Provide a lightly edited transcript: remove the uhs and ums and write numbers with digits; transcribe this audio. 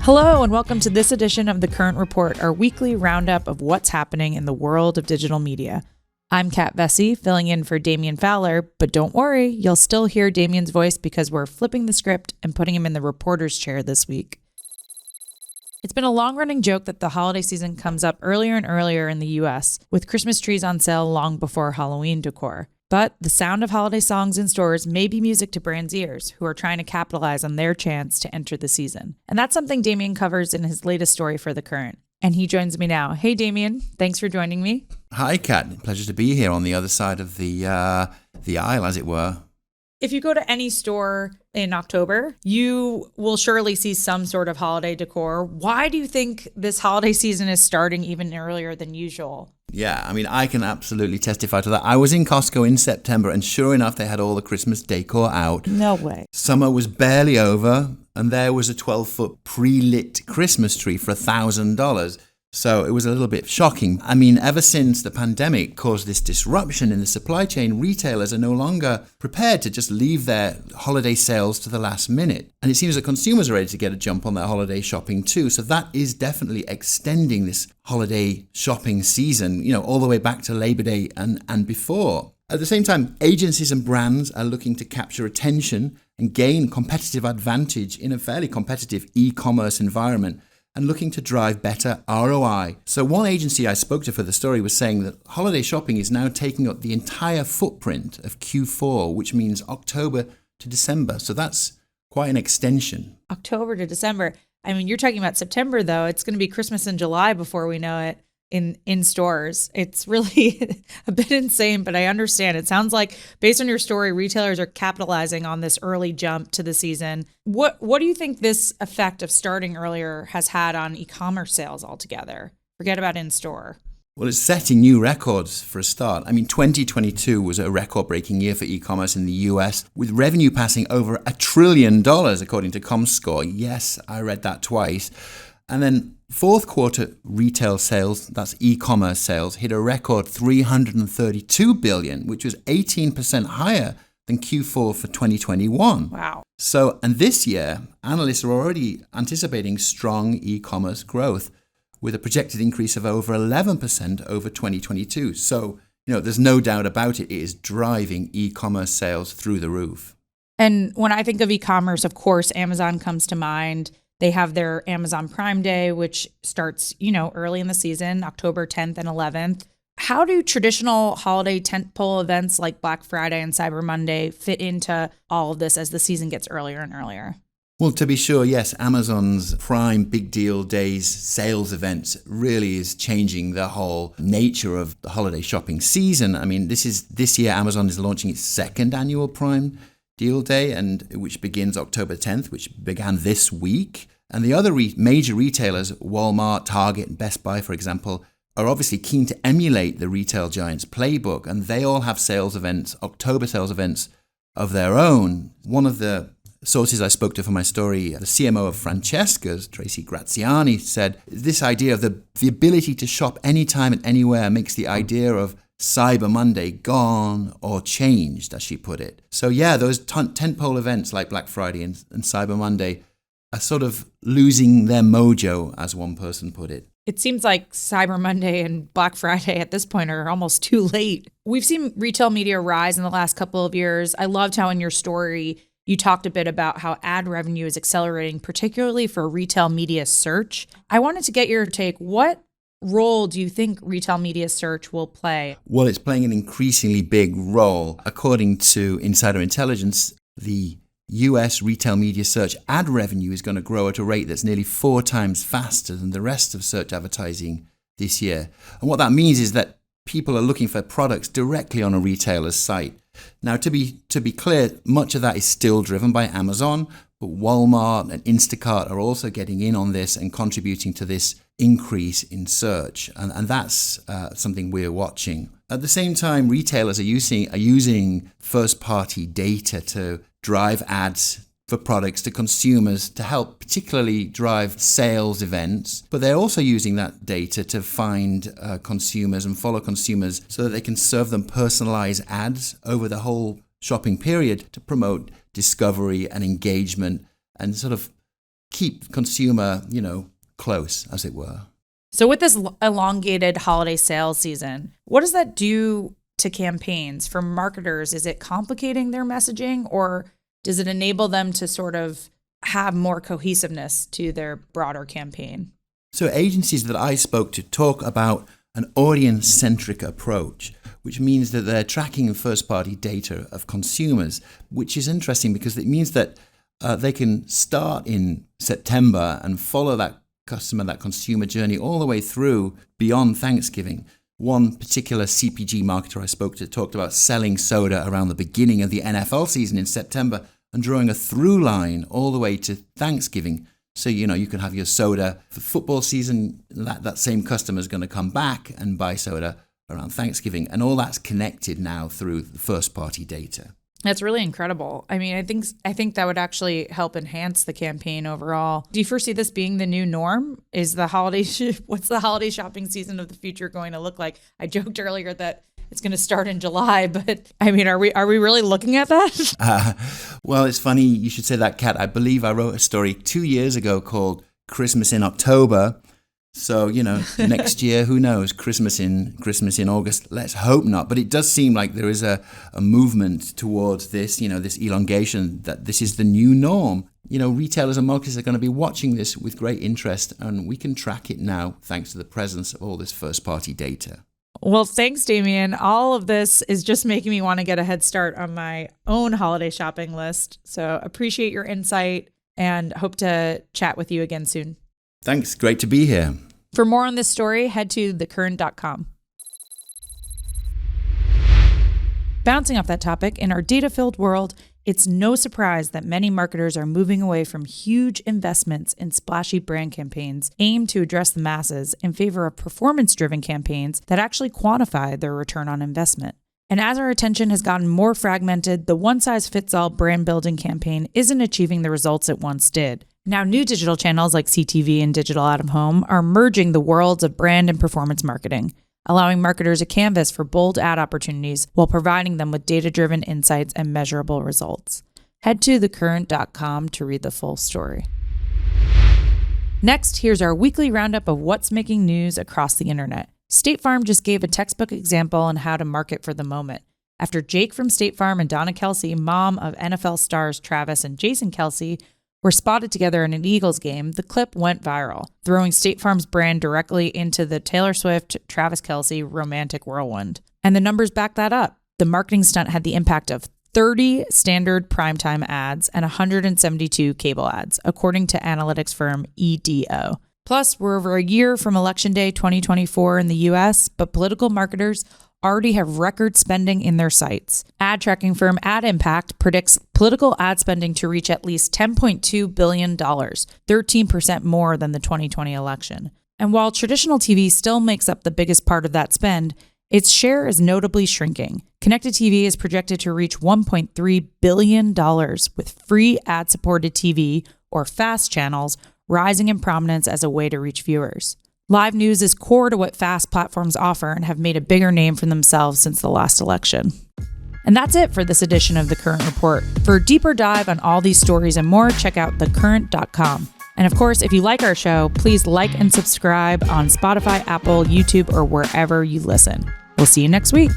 Hello, and welcome to this edition of The Current Report, our weekly roundup of what's happening in the world of digital media. I'm Kat Vesey, filling in for Damian Fowler, but don't worry, you'll still hear Damian's voice because we're flipping the script and putting him in the reporter's chair this week. It's been a long-running joke that the holiday season comes up earlier and earlier in the U.S., with Christmas trees on sale long before Halloween decor. But the sound of holiday songs in stores may be music to brands' ears, who are trying to capitalize on their chance to enter the season. And that's something Damian covers in his latest story for The Current. And he joins me now. Hey, Damian. Thanks for joining me. Hi, Kat. Pleasure to be here on the other side of the aisle, as it were. If you go to any store in October, you will surely see some sort of holiday decor. Why do you think this holiday season is starting even earlier than usual? Yeah, I mean, I can absolutely testify to that. I was in Costco in September, and sure enough, they had all the Christmas decor out. No way. Summer was barely over, and there was a 12-foot pre-lit Christmas tree for $1,000. So it was a little bit shocking. I mean, ever since the pandemic caused this disruption in the supply chain, retailers are no longer prepared to just leave their holiday sales to the last minute. And it seems that consumers are ready to get a jump on their holiday shopping too. So that is definitely extending this holiday shopping season, all the way back to Labor Day and before. At the same time, agencies and brands are looking to capture attention and gain competitive advantage in a fairly competitive e-commerce environment, and looking to drive better ROI. So one agency I spoke to for the story was saying that holiday shopping is now taking up the entire footprint of Q4, which means October to December. So that's quite an extension. October to December. I mean, you're talking about September, though. It's going to be Christmas in July before we know it in stores. It's really a bit insane, but I understand. It sounds like, based on your story, retailers are capitalizing on this early jump to the season. What do you think this effect of starting earlier has had on e-commerce sales altogether? Forget about in-store. Well, it's setting new records for a start. I mean, 2022 was a record-breaking year for e-commerce in the US, with revenue passing over $1 trillion, according to ComScore. Yes, I read that twice. And then fourth quarter retail sales, that's e-commerce sales, hit a record $332 billion, which was 18% higher than Q4 for 2021. Wow. So, and this year, analysts are already anticipating strong e-commerce growth with a projected increase of over 11% over 2022. So, there's no doubt about it. It is driving e-commerce sales through the roof. And when I think of e-commerce, of course, Amazon comes to mind. They have their Amazon Prime Day, which starts, early in the season, October 10th and 11th. How do traditional holiday tentpole events like Black Friday and Cyber Monday fit into all of this as the season gets earlier and earlier? Well, to be sure, yes, Amazon's Prime Big Deal Days sales events really is changing the whole nature of the holiday shopping season. I mean, this year Amazon is launching its second annual Prime Deal Day, and which begins October 10th, which began this week. And the other major retailers, Walmart, Target, and Best Buy, for example, are obviously keen to emulate the retail giants' playbook, and they all have sales events, October sales events of their own. One of the sources I spoke to for my story, the CMO of Francesca's, Tracy Graziani, said this idea of the ability to shop anytime and anywhere makes the idea of Cyber Monday gone or changed, as she put it. So yeah, those tentpole events like Black Friday and Cyber Monday are sort of losing their mojo, as one person put it. It seems like Cyber Monday and Black Friday at this point are almost too late. We've seen retail media rise in the last couple of years. I loved how in your story you talked a bit about how ad revenue is accelerating, particularly for retail media search. I wanted to get your take. What role do you think retail media search will play? Well, it's playing an increasingly big role. According to Insider Intelligence, the US retail media search ad revenue is going to grow at a rate that's nearly 4 times faster than the rest of search advertising this year. And what that means is that people are looking for products directly on a retailer's site. Now, to be clear, much of that is still driven by Amazon, but Walmart and Instacart are also getting in on this and contributing to this increase in search. And that's something we're watching. At the same time, retailers are using first-party data to drive ads for products to consumers to help particularly drive sales events. But they're also using that data to find consumers and follow consumers so that they can serve them personalized ads over the whole shopping period to promote discovery and engagement and sort of keep consumer, close, as it were. So with this elongated holiday sales season, what does that do to campaigns for marketers? Is it complicating their messaging, or does it enable them to sort of have more cohesiveness to their broader campaign? So agencies that I spoke to talk about an audience-centric approach, which means that they're tracking first-party data of consumers, which is interesting because it means that they can start in September and follow that consumer journey all the way through beyond Thanksgiving. One particular CPG marketer I spoke to talked about selling soda around the beginning of the NFL season in September and drawing a through line all the way to Thanksgiving. So, you can have your soda for football season. That same customer is going to come back and buy soda around Thanksgiving. And all that's connected now through the first-party data. That's really incredible. I mean, I think that would actually help enhance the campaign overall. Do you foresee this being the new norm? Is the what's the holiday shopping season of the future going to look like? I joked earlier that it's going to start in July, but I mean, are we really looking at that? Well, it's funny you should say that, Kat. I believe I wrote a story 2 years ago called Christmas in October. So, next year, who knows? Christmas in August. Let's hope not. But it does seem like there is a movement towards this, this elongation, that this is the new norm. Retailers and marketers are going to be watching this with great interest, and we can track it now thanks to the presence of all this first-party data. Well, thanks, Damien. All of this is just making me want to get a head start on my own holiday shopping list. So appreciate your insight and hope to chat with you again soon. Thanks. Great to be here. For more on this story, head to thecurrent.com. Bouncing off that topic, in our data-filled world, it's no surprise that many marketers are moving away from huge investments in splashy brand campaigns aimed to address the masses in favor of performance-driven campaigns that actually quantify their return on investment. And as our attention has gotten more fragmented, the one-size-fits-all brand-building campaign isn't achieving the results it once did. Now, new digital channels like CTV and digital out-of-home are merging the worlds of brand and performance marketing, allowing marketers a canvas for bold ad opportunities while providing them with data-driven insights and measurable results. Head to thecurrent.com to read the full story. Next, here's our weekly roundup of what's making news across the internet. State Farm just gave a textbook example on how to market for the moment. After Jake from State Farm and Donna Kelce, mom of NFL stars Travis and Jason Kelce, were spotted together in an Eagles game, the clip went viral, throwing State Farm's brand directly into the Taylor Swift-Travis Kelce romantic whirlwind. And the numbers back that up. The marketing stunt had the impact of 30 standard primetime ads and 172 cable ads, according to analytics firm EDO. Plus, we're over a year from Election Day 2024 in the U.S., but political marketers already have record spending in their sights. Ad tracking firm Ad Impact predicts political ad spending to reach at least $10.2 billion, 13% more than the 2020 election. And while traditional TV still makes up the biggest part of that spend, its share is notably shrinking. Connected TV is projected to reach $1.3 billion, with free ad-supported TV, or FAST channels, rising in prominence as a way to reach viewers. Live news is core to what FAST platforms offer and have made a bigger name for themselves since the last election. And that's it for this edition of The Current Report. For a deeper dive on all these stories and more, check out thecurrent.com. And of course, if you like our show, please like and subscribe on Spotify, Apple, YouTube, or wherever you listen. We'll see you next week.